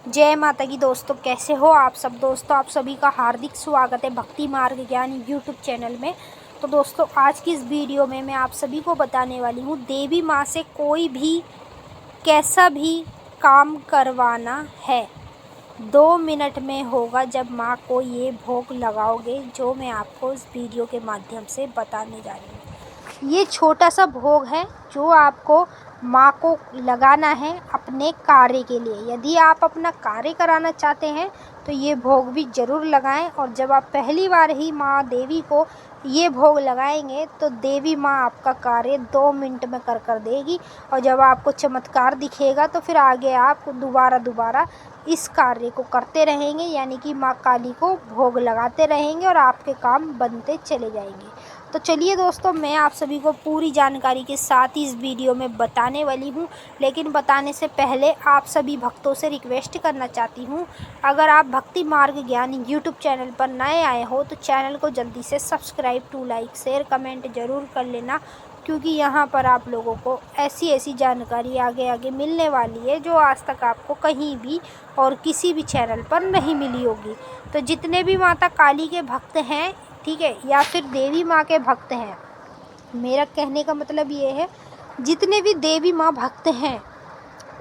जय माता की दोस्तों, कैसे हो आप सब दोस्तों। आप सभी का हार्दिक स्वागत है भक्ति मार्ग ज्ञान यूट्यूब चैनल में। तो दोस्तों, आज की इस वीडियो में मैं आप सभी को बताने वाली हूँ देवी माँ से कोई भी कैसा भी काम करवाना है 2 मिनट में होगा जब माँ को ये भोग लगाओगे, जो मैं आपको इस वीडियो के माध्यम से बताने जा रही हूँ। ये छोटा सा भोग है जो आपको माँ को लगाना है अपने कार्य के लिए। यदि आप अपना कार्य कराना चाहते हैं तो ये भोग भी ज़रूर लगाएं। और जब आप पहली बार ही माँ देवी को ये भोग लगाएंगे तो देवी माँ आपका कार्य 2 मिनट में कर देगी। और जब आपको चमत्कार दिखेगा तो फिर आगे आप दोबारा इस कार्य को करते रहेंगे, यानी कि माँ काली को भोग लगाते रहेंगे और आपके काम बनते चले जाएंगे। तो चलिए दोस्तों, मैं आप सभी को पूरी जानकारी के साथ ही इस वीडियो में बताने वाली हूँ। लेकिन बताने से पहले आप सभी भक्तों से रिक्वेस्ट करना चाहती हूँ, अगर आप भक्ति मार्ग ज्ञान यूट्यूब चैनल पर नए आए हो तो चैनल को जल्दी से subscribe to like share comment ज़रूर कर लेना, क्योंकि यहाँ पर आप लोगों को ऐसी जानकारी आगे मिलने वाली है जो आज तक आपको कहीं भी और किसी भी चैनल पर नहीं मिली होगी। तो जितने भी माता काली के भक्त हैं, ठीक है, या फिर देवी माँ के भक्त हैं, मेरा कहने का मतलब ये है जितने भी देवी माँ भक्त हैं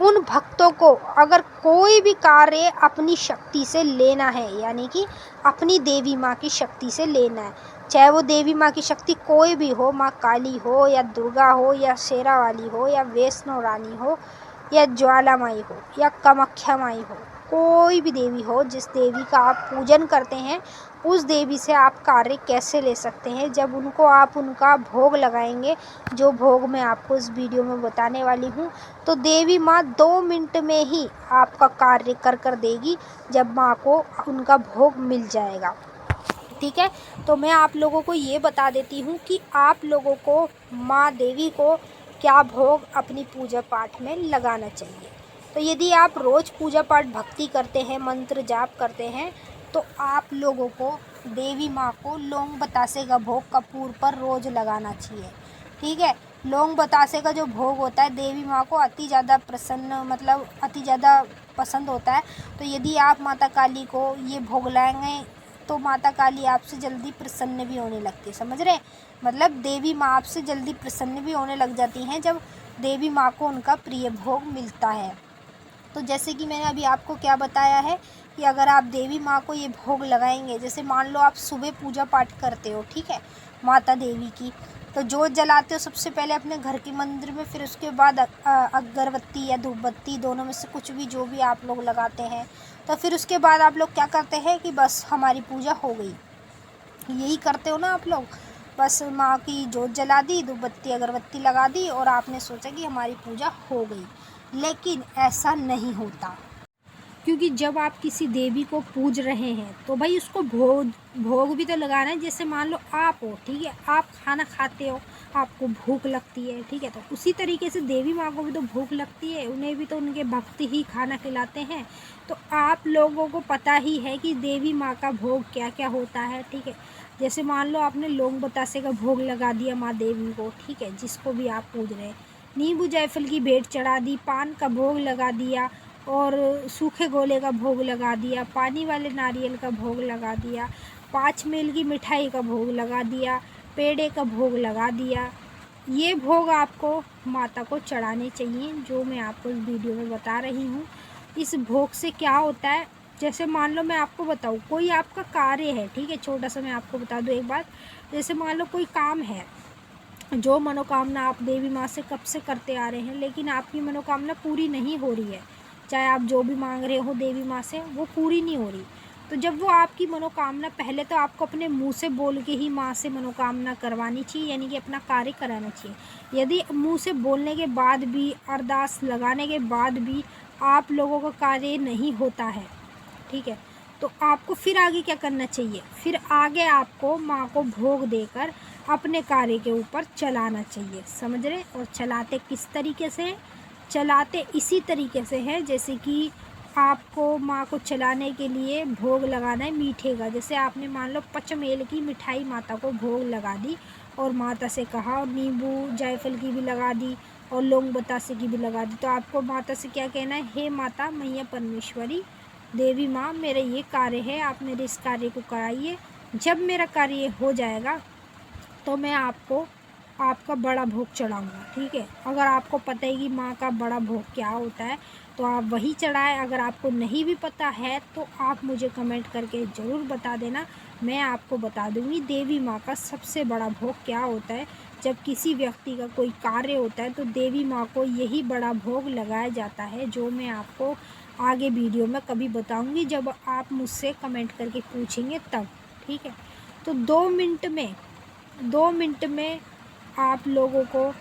उन भक्तों को अगर कोई भी कार्य अपनी शक्ति से लेना है, यानी कि अपनी देवी माँ की शक्ति से लेना है, चाहे वो देवी माँ की शक्ति कोई भी हो, माँ काली हो या दुर्गा हो या शेरा वाली हो या वैष्णो रानी हो या ज्वाला माई हो या कामाख्या माई हो, कोई भी देवी हो, जिस देवी का आप पूजन करते हैं उस देवी से आप कार्य कैसे ले सकते हैं जब उनको आप उनका भोग लगाएंगे, जो भोग मैं आपको इस वीडियो में बताने वाली हूँ। तो देवी माँ 2 मिनट में ही आपका कार्य कर देगी जब माँ को उनका भोग मिल जाएगा। ठीक है, तो मैं आप लोगों को ये बता देती हूँ कि आप लोगों को माँ देवी को क्या भोग अपनी पूजा पाठ में लगाना चाहिए। तो यदि आप रोज़ पूजा पाठ भक्ति करते हैं, मंत्र जाप करते हैं, तो आप लोगों को देवी माँ को लौंग बतासे का भोग कपूर पर रोज़ लगाना चाहिए। ठीक है, लौंग बतासे का जो भोग होता है देवी माँ को अति ज़्यादा प्रसन्न, मतलब अति ज़्यादा पसंद होता है। तो यदि आप माता काली को ये भोग लाएंगे तो माता काली आपसे जल्दी प्रसन्न भी होने लगती है, समझ रहे। मतलब देवी माँ आपसे जल्दी प्रसन्न भी होने लग जाती हैं जब देवी माँ को उनका प्रिय भोग मिलता है। तो जैसे कि मैंने अभी आपको क्या बताया है कि अगर आप देवी माँ को ये भोग लगाएंगे, जैसे मान लो आप सुबह पूजा पाठ करते हो, ठीक है, माता देवी की, तो जोत जलाते हो सबसे पहले अपने घर के मंदिर में, फिर उसके बाद अगरबत्ती या धूपबत्ती दोनों में से कुछ भी जो भी आप लोग लगाते हैं। तो फिर उसके बाद आप लोग क्या करते हैं कि बस हमारी पूजा हो गई, यही करते हो ना आप लोग। बस माँ की जोत जला दी, धूपबत्ती अगरबत्ती लगा दी और आपने सोचा कि हमारी पूजा हो गई। लेकिन ऐसा नहीं होता, क्योंकि जब आप किसी देवी को पूज रहे हैं तो भाई उसको भोग भी तो लगाना है। जैसे मान लो आप हो, ठीक है, आप खाना खाते हो, आपको भूख लगती है, ठीक है, तो उसी तरीके से देवी माँ को भी तो भूख लगती है, उन्हें भी तो उनके भक्त ही खाना खिलाते हैं। तो आप लोगों को पता ही है कि देवी माँ का भोग क्या क्या होता है, ठीक है। जैसे मान लो आपने लौंग बतासे का भोग लगा दिया माँ देवी को, ठीक है, जिसको भी आप पूज रहे हैं, नींबू जायफल की भेंट चढ़ा दी, पान का भोग लगा दिया और सूखे गोले का भोग लगा दिया, पानी वाले नारियल का भोग लगा दिया, 5 मील की मिठाई का भोग लगा दिया, पेड़े का भोग लगा दिया। ये भोग आपको माता को चढ़ाने चाहिए, जो मैं आपको इस वीडियो में बता रही हूँ। इस भोग से क्या होता है, जैसे मान लो मैं आपको बताऊँ, कोई आपका कार्य है, ठीक है, छोटा सा मैं आपको बता दूँ एक बात। जैसे मान लो कोई काम है, जो मनोकामना आप देवी माँ से कब से करते आ रहे हैं, लेकिन आपकी मनोकामना पूरी नहीं हो रही है, चाहे आप जो भी मांग रहे हो देवी माँ से वो पूरी नहीं हो रही। तो जब वो आपकी मनोकामना, पहले तो आपको अपने मुंह से बोल के ही माँ से मनोकामना करवानी चाहिए, यानी कि अपना कार्य कराना चाहिए। यदि मुंह से बोलने के बाद भी, अरदास लगाने के बाद भी आप लोगों का कार्य नहीं होता है, ठीक है, तो आपको फिर आगे क्या करना चाहिए, फिर आगे आपको माँ को भोग देकर अपने कार्य के ऊपर चलाना चाहिए, समझ रहे। और चलाते किस तरीके से, चलाते इसी तरीके से है जैसे कि आपको माँ को चलाने के लिए भोग लगाना है मीठे का। जैसे आपने मान लो 5 मेल की मिठाई माता को भोग लगा दी और माता से कहा, और नींबू जायफल की भी लगा दी, और लौंग बतासे की भी लगा दी। तो आपको माता से क्या कहना है, हे माता मैया परमेश्वरी देवी माँ, मेरा ये कार्य है, आप मेरे इस कार्य को कराइए। जब मेरा कार्य हो जाएगा तो मैं आपको आपका बड़ा भोग चढ़ाऊँगा, ठीक है। अगर आपको पता है कि माँ का बड़ा भोग क्या होता है तो आप वही चढ़ाएं। अगर आपको नहीं भी पता है तो आप मुझे कमेंट करके ज़रूर बता देना, मैं आपको बता दूँगी देवी माँ का सबसे बड़ा भोग क्या होता है। जब किसी व्यक्ति का कोई कार्य होता है तो देवी माँ को यही बड़ा भोग लगाया जाता है, जो मैं आपको आगे वीडियो में कभी बताऊँगी जब आप मुझसे कमेंट करके पूछेंगे तब, ठीक है। तो 2 मिनट में आप लोगों को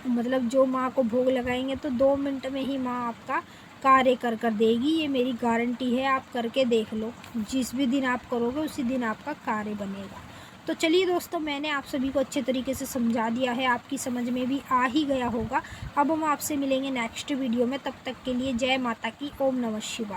मतलब जो माँ को भोग लगाएंगे तो 2 मिनट में ही माँ आपका कार्य कर देगी, ये मेरी गारंटी है। आप करके देख लो, जिस भी दिन आप करोगे उसी दिन आपका कार्य बनेगा। तो चलिए दोस्तों, मैंने आप सभी को अच्छे तरीके से समझा दिया है, आपकी समझ में भी आ ही गया होगा। अब हम आपसे मिलेंगे नेक्स्ट वीडियो में, तब तक के लिए जय माता की, ओम नमः शिवाय।